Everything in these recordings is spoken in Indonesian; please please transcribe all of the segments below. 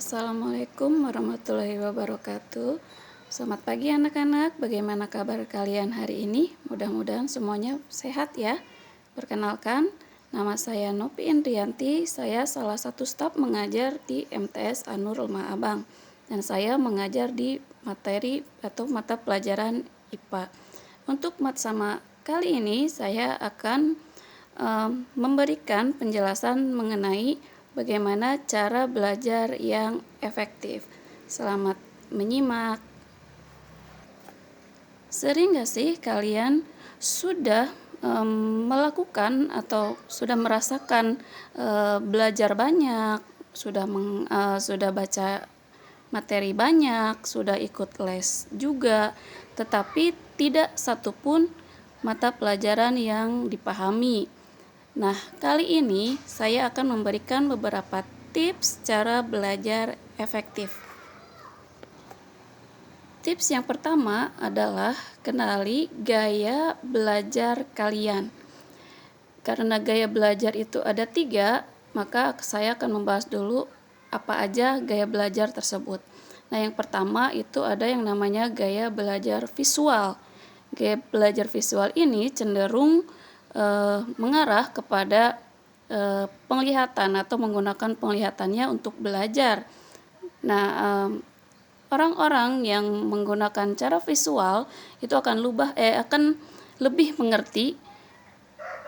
Assalamualaikum warahmatullahi wabarakatuh. Selamat pagi anak-anak, bagaimana kabar kalian hari ini? Mudah-mudahan semuanya sehat ya. Perkenalkan, nama saya Nopi Indrianti, saya salah satu staf mengajar di MTS Anur Rumah Abang. Dan saya mengajar di materi atau mata pelajaran IPA. Untuk sama kali ini saya akan memberikan penjelasan mengenai bagaimana cara belajar yang efektif. Selamat menyimak. Sering gak sih kalian sudah melakukan atau sudah merasakan belajar banyak, sudah baca materi banyak, sudah ikut les juga, tetapi tidak satupun mata pelajaran yang dipahami. Nah, kali ini saya akan memberikan beberapa tips cara belajar efektif. Tips yang pertama adalah kenali gaya belajar kalian. Karena gaya belajar itu ada 3, maka saya akan membahas dulu apa aja gaya belajar tersebut. Nah, yang pertama itu ada yang namanya gaya belajar visual. Gaya belajar visual ini cenderung mengarah kepada penglihatan atau menggunakan penglihatannya untuk belajar. Nah, orang-orang yang menggunakan cara visual itu akan lebih mengerti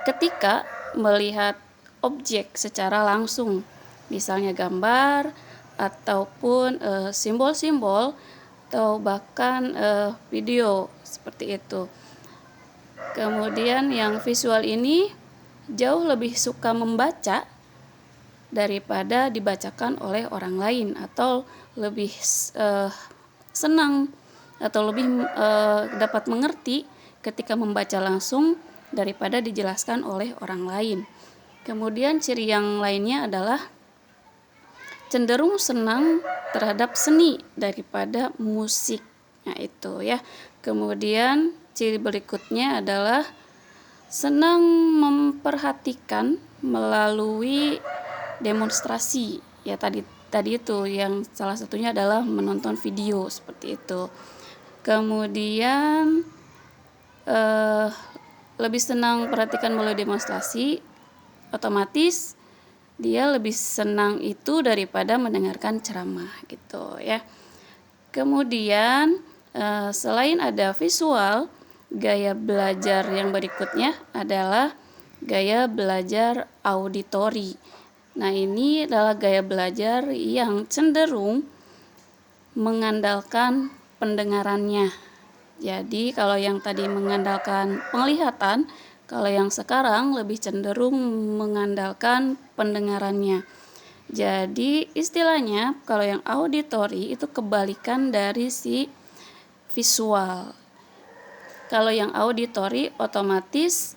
ketika melihat objek secara langsung, misalnya gambar ataupun simbol-simbol atau bahkan video seperti itu. Kemudian yang visual ini jauh lebih suka membaca daripada dibacakan oleh orang lain, atau lebih senang atau lebih dapat mengerti ketika membaca langsung daripada dijelaskan oleh orang lain. Kemudian ciri yang lainnya adalah cenderung senang terhadap seni daripada musik. Nah, itu ya. Kemudian ciri berikutnya adalah senang memperhatikan melalui demonstrasi. Ya, tadi itu yang salah satunya adalah menonton video seperti itu. Kemudian lebih senang perhatikan melalui demonstrasi, otomatis dia lebih senang itu daripada mendengarkan ceramah gitu ya. Kemudian selain ada visual, gaya belajar yang berikutnya adalah gaya belajar auditori. Nah, ini adalah gaya belajar yang cenderung mengandalkan pendengarannya. Jadi kalau yang tadi mengandalkan penglihatan, kalau yang sekarang lebih cenderung mengandalkan pendengarannya. Jadi istilahnya kalau yang auditori itu kebalikan dari si visual. Kalau yang auditori otomatis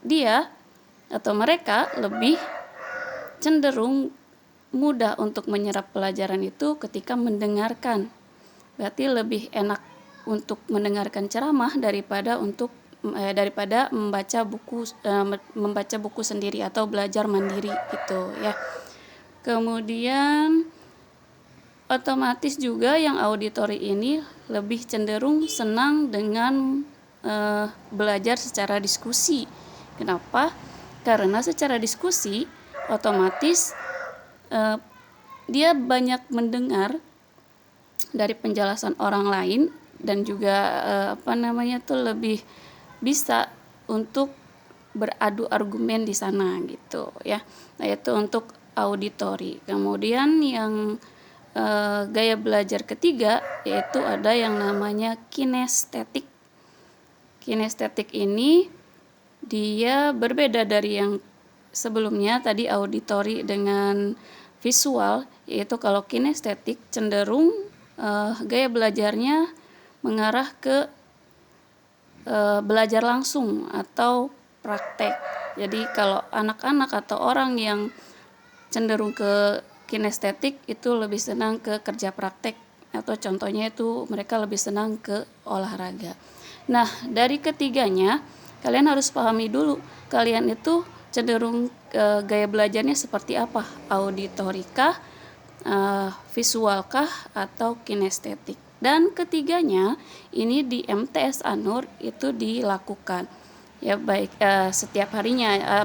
dia atau mereka lebih cenderung mudah untuk menyerap pelajaran itu ketika mendengarkan. Berarti lebih enak untuk mendengarkan ceramah daripada membaca buku sendiri atau belajar mandiri gitu ya. Kemudian otomatis juga yang auditori ini lebih cenderung senang dengan belajar secara diskusi. Kenapa? Karena secara diskusi otomatis dia banyak mendengar dari penjelasan orang lain dan juga lebih bisa untuk beradu argumen di sana gitu ya. Nah, itu untuk auditori. Kemudian yang gaya belajar ketiga yaitu ada yang namanya kinestetik. Kinestetik ini dia berbeda dari yang sebelumnya tadi auditori dengan visual, yaitu kalau kinestetik cenderung gaya belajarnya mengarah ke belajar langsung atau praktek. Jadi kalau anak-anak atau orang yang cenderung ke kinestetik itu lebih senang ke kerja praktek, atau contohnya itu mereka lebih senang ke olahraga. Nah, dari ketiganya kalian harus pahami dulu kalian itu cenderung gaya belajarnya seperti apa, auditorikah visualkah atau kinestetik. Dan ketiganya ini di MTS Anur itu dilakukan ya, baik setiap harinya,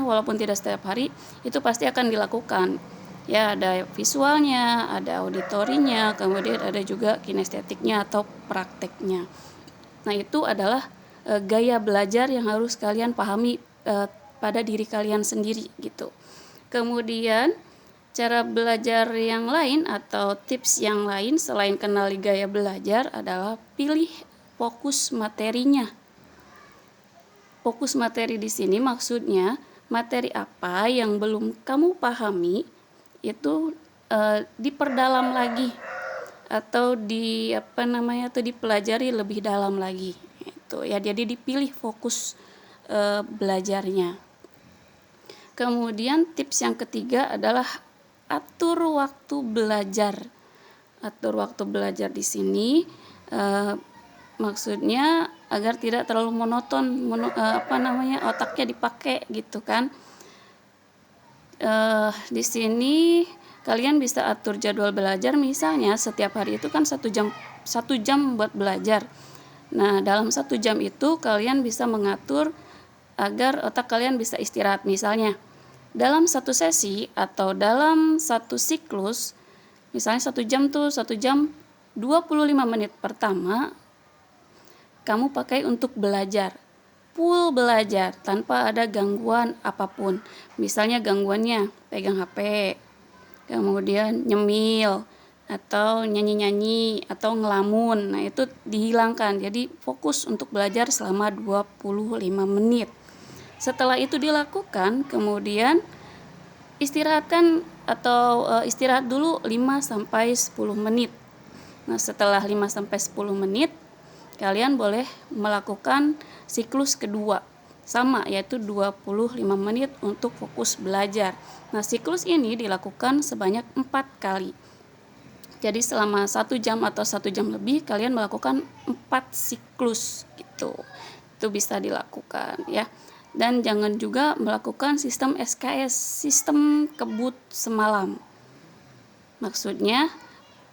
walaupun tidak setiap hari itu pasti akan dilakukan ya. Ada visualnya, ada auditorinya, kemudian ada juga kinestetiknya atau prakteknya. Nah, itu adalah gaya belajar yang harus kalian pahami pada diri kalian sendiri gitu. Kemudian cara belajar yang lain atau tips yang lain selain kenali gaya belajar adalah pilih fokus materinya. Fokus materi di sini maksudnya materi apa yang belum kamu pahami itu diperdalam lagi atau dipelajari lebih dalam lagi. Itu ya, jadi dipilih fokus belajarnya. Kemudian tips yang ketiga adalah atur waktu belajar. Atur waktu belajar di sini maksudnya agar tidak terlalu monoton, otaknya dipakai gitu kan. Di sini kalian bisa atur jadwal belajar, misalnya setiap hari itu kan 1 jam buat belajar. Nah, dalam 1 jam itu kalian bisa mengatur agar otak kalian bisa istirahat. Misalnya dalam satu sesi atau dalam satu siklus, misalnya 1 jam 25 menit pertama kamu pakai untuk belajar, full belajar tanpa ada gangguan apapun. Misalnya gangguannya pegang HP, kemudian nyemil atau nyanyi-nyanyi atau ngelamun. Nah, itu dihilangkan. Jadi fokus untuk belajar selama 25 menit. Setelah itu dilakukan, kemudian istirahat dulu 5-10 menit. Nah, setelah 5-10 menit kalian boleh melakukan siklus kedua. Sama, yaitu 25 menit untuk fokus belajar. Nah, siklus ini dilakukan sebanyak 4 kali. Jadi selama 1 jam atau 1 jam lebih kalian melakukan 4 siklus gitu. Itu bisa dilakukan ya. Dan jangan juga melakukan sistem SKS, sistem kebut semalam. Maksudnya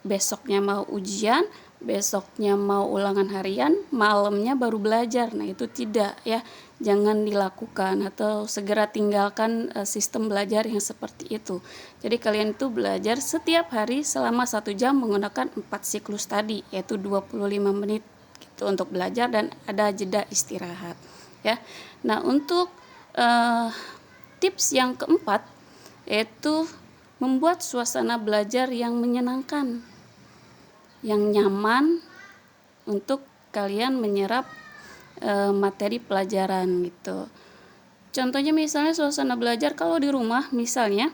besoknya mau ujian, besoknya mau ulangan harian, malamnya baru belajar. Nah, itu tidak ya. Jangan dilakukan atau segera tinggalkan sistem belajar yang seperti itu. Jadi kalian itu belajar setiap hari selama 1 jam menggunakan 4 siklus tadi, yaitu 25 menit gitu untuk belajar dan ada jeda istirahat ya. Nah, untuk tips yang keempat yaitu membuat suasana belajar yang menyenangkan, yang nyaman untuk kalian menyerap materi pelajaran gitu. Contohnya misalnya suasana belajar kalau di rumah, misalnya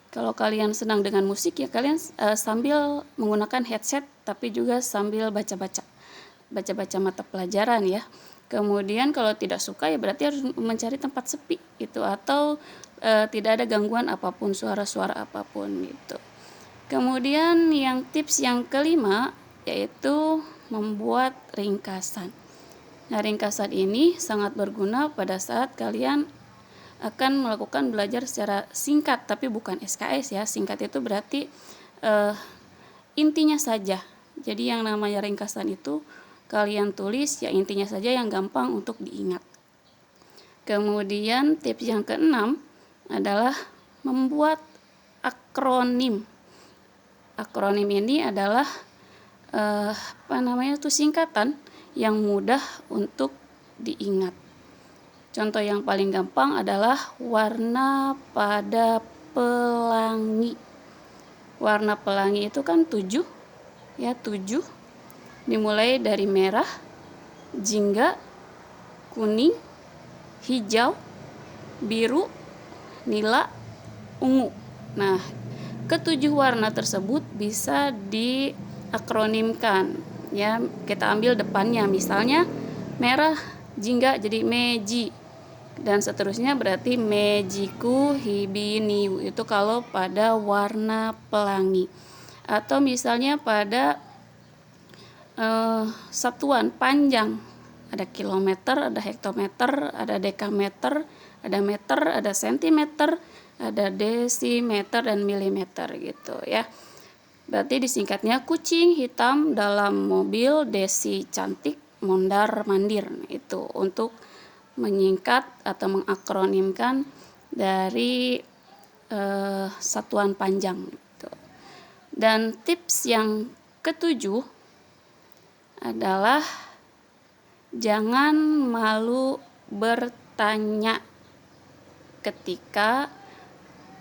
kalau kalian senang dengan musik ya kalian sambil menggunakan headset tapi juga sambil baca-baca mata pelajaran ya. Kemudian kalau tidak suka ya berarti harus mencari tempat sepi gitu, atau tidak ada gangguan apapun, suara-suara apapun gitu. Kemudian yang tips yang kelima yaitu membuat ringkasan. Nah, ringkasan ini sangat berguna pada saat kalian akan melakukan belajar secara singkat, tapi bukan SKS ya. Singkat itu berarti intinya saja. Jadi yang namanya ringkasan itu kalian tulis ya intinya saja yang gampang untuk diingat. Kemudian tips yang keenam adalah membuat akronim. Akronim ini adalah singkatan yang mudah untuk diingat. Contoh yang paling gampang adalah warna pada pelangi. Warna pelangi itu kan 7 ya, 7 dimulai dari merah, jingga, kuning, hijau, biru, nila, ungu. Nah, ke-7 warna tersebut bisa diakronimkan ya. Kita ambil depannya, misalnya merah jingga jadi meji dan seterusnya, berarti mejiku hibiniu itu kalau pada warna pelangi. Atau misalnya pada satuan panjang, ada kilometer, ada hektometer, ada dekameter, ada meter, ada sentimeter, ada desimeter dan milimeter gitu ya. Berarti disingkatnya kucing hitam dalam mobil, desi cantik mondar mandir. Itu untuk menyingkat atau mengakronimkan dari satuan panjang gitu. Dan tips yang ketujuh adalah jangan malu bertanya ketika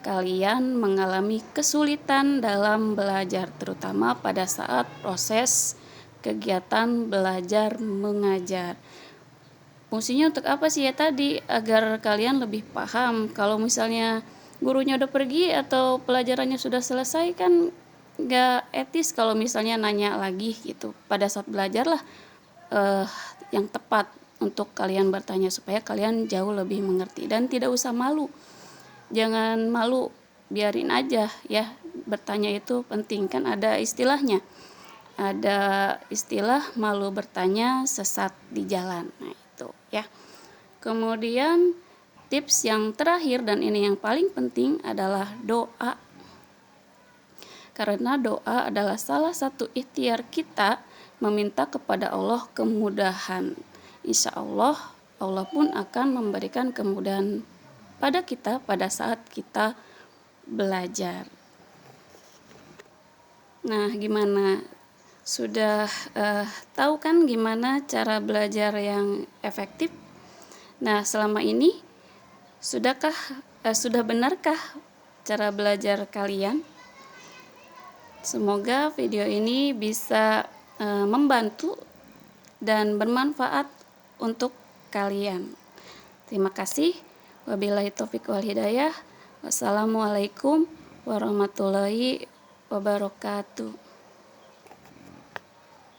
kalian mengalami kesulitan dalam belajar, terutama pada saat proses kegiatan belajar mengajar. Fungsinya untuk apa sih ya tadi? Agar kalian lebih paham. Kalau misalnya gurunya udah pergi atau pelajarannya sudah selesai, kan nggak etis kalau misalnya nanya lagi gitu. Pada saat belajar lah yang tepat untuk kalian bertanya supaya kalian jauh lebih mengerti dan tidak usah malu. Jangan malu, biarin aja ya. Bertanya itu penting, kan ada istilahnya. Ada istilah malu bertanya sesat di jalan. Nah, itu ya. Kemudian tips yang terakhir dan ini yang paling penting adalah doa. Karena doa adalah salah satu ikhtiar kita meminta kepada Allah kemudahan. Insya Allah, Allah pun akan memberikan kemudahan pada kita pada saat kita belajar. Nah, gimana? Sudah tahu kan gimana cara belajar yang efektif? Nah, selama ini sudah benarkah cara belajar kalian? Semoga video ini bisa membantu dan bermanfaat untuk kalian. Terima kasih. Wabillahi taufiq wal hidayah. Wassalamualaikum warahmatullahi wabarakatuh.